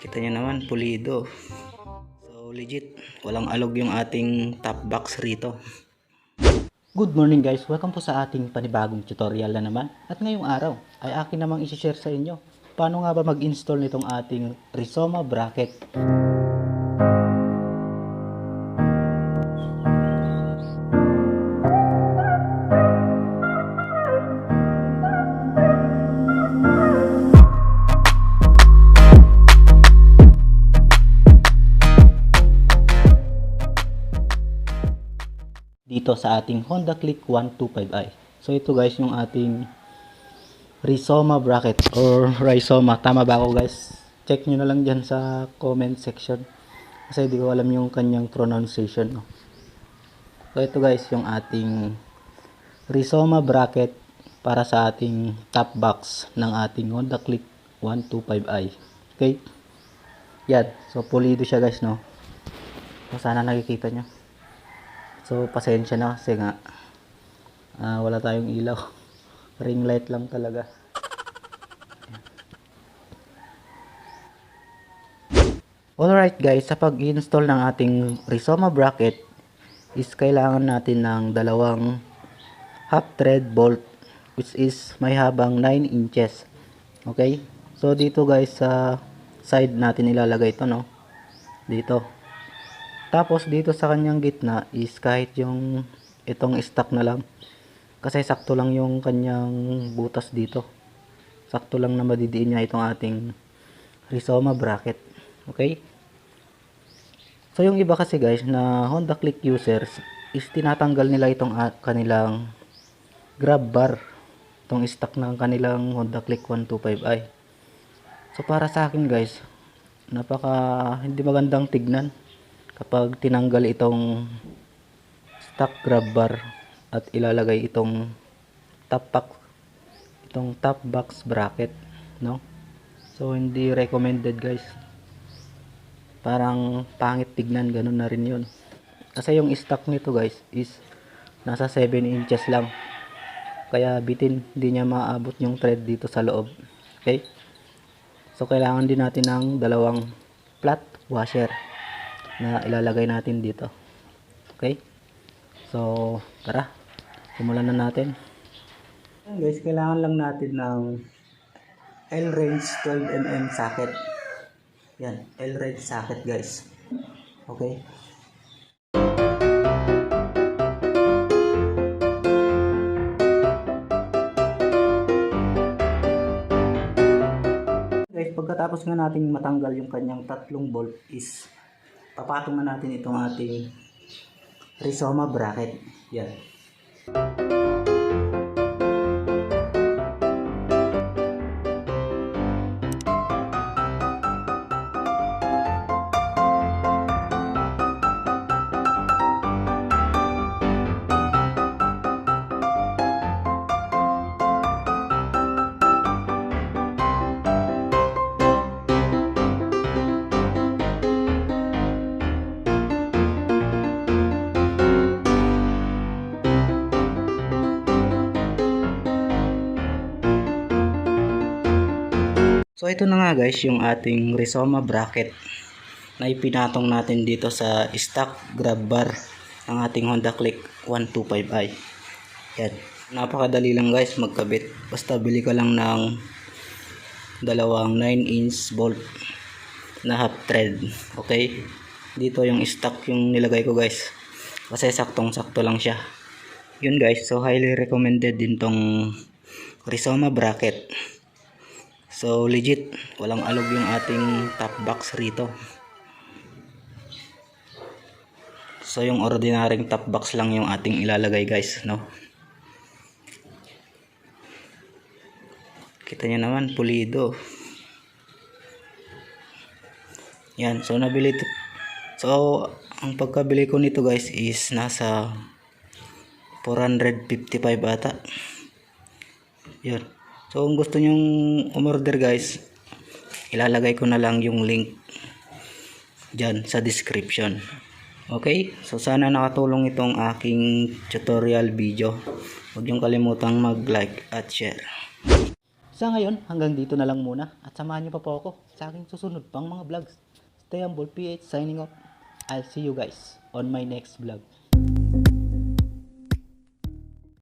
Kita nyo naman, pulido. So legit, walang alog yung ating top box rito. Good morning guys, welcome po sa ating panibagong tutorial na naman. At ngayong araw ay akin namang isi-share sa inyo paano nga ba mag-install nitong ating Rizoma bracket. Dito sa ating Honda Click 125i. So ito guys yung ating Rizoma bracket or Rizoma. Tama ba ako guys? Check nyo na lang dyan sa comment section. Kasi di ko alam yung kanyang pronunciation. No? So ito guys yung ating Rizoma bracket para sa ating top box ng ating Honda Click 125i. Okay? Yan. So pulido siya guys no. So sana nakikita nyo. So pasensya na kasi nga wala tayong ilaw. Ring light lang talaga. Alright guys, sa pag-install ng ating Rizoma bracket is kailangan natin ng dalawang half thread bolt which is may habang 9 inches. Okay? So dito guys sa side natin ilalagay ito no. Dito. Tapos dito sa kanyang gitna is kahit yung itong stock na lang. Kasi sakto lang yung kanyang butas dito. Sakto lang na madidiin niya itong ating Rizoma bracket. Okay? So yung iba kasi guys na Honda Click users is tinatanggal nila itong kanilang grab bar. Itong stock ng kanilang Honda Click 125i. So para sa akin guys, hindi magandang tignan kapag tinanggal itong stock grab bar at ilalagay itong top box bracket, no? So hindi recommended guys. Parang pangit tignan, ganun na rin 'yun. Kasi yung stock nito guys is nasa 7 inches lang. Kaya bitin, hindi niya maabot yung thread dito sa loob. Okay? So kailangan din natin ng dalawang flat washer na ilalagay natin dito. Okay? So, tara. Simulan na natin. Ayan guys, kailangan lang natin ng L-range 12mm socket. Yan, L-range socket guys. Okay? Guys, pagkatapos nga natin matanggal yung kanyang tatlong bolt is papatong na natin itong ating Rizoma bracket. Yan. So ito na nga guys yung ating Rizoma bracket na ipinatong natin dito sa stock grab bar ng ating Honda Click 125i. Yan. Napakadali lang guys magkabit. Basta bili ka lang ng dalawang 9-inch bolt na half thread. Okay? Dito yung stock yung nilagay ko guys. Kasi saktong-sakto lang siya. Yun guys. So highly recommended din tong Rizoma bracket. So legit, walang alog yung ating top box rito. So yung ordinaryong top box lang yung ating ilalagay guys, no? Kita nyo naman, pulido. Yan, so nabili ito. So ang pagkabili ko nito guys is nasa 455 ata. Yan. So kung gusto nyong umorder guys, ilalagay ko na lang yung link dyan sa description. Okay? So sana nakatulong itong aking tutorial video. Huwag niyong kalimutang mag-like at share. Sa ngayon, hanggang dito na lang muna. At samahan niyo pa po ako sa sa aking susunod pang mga vlogs. Stay humble PH signing off. I'll see you guys on my next vlog.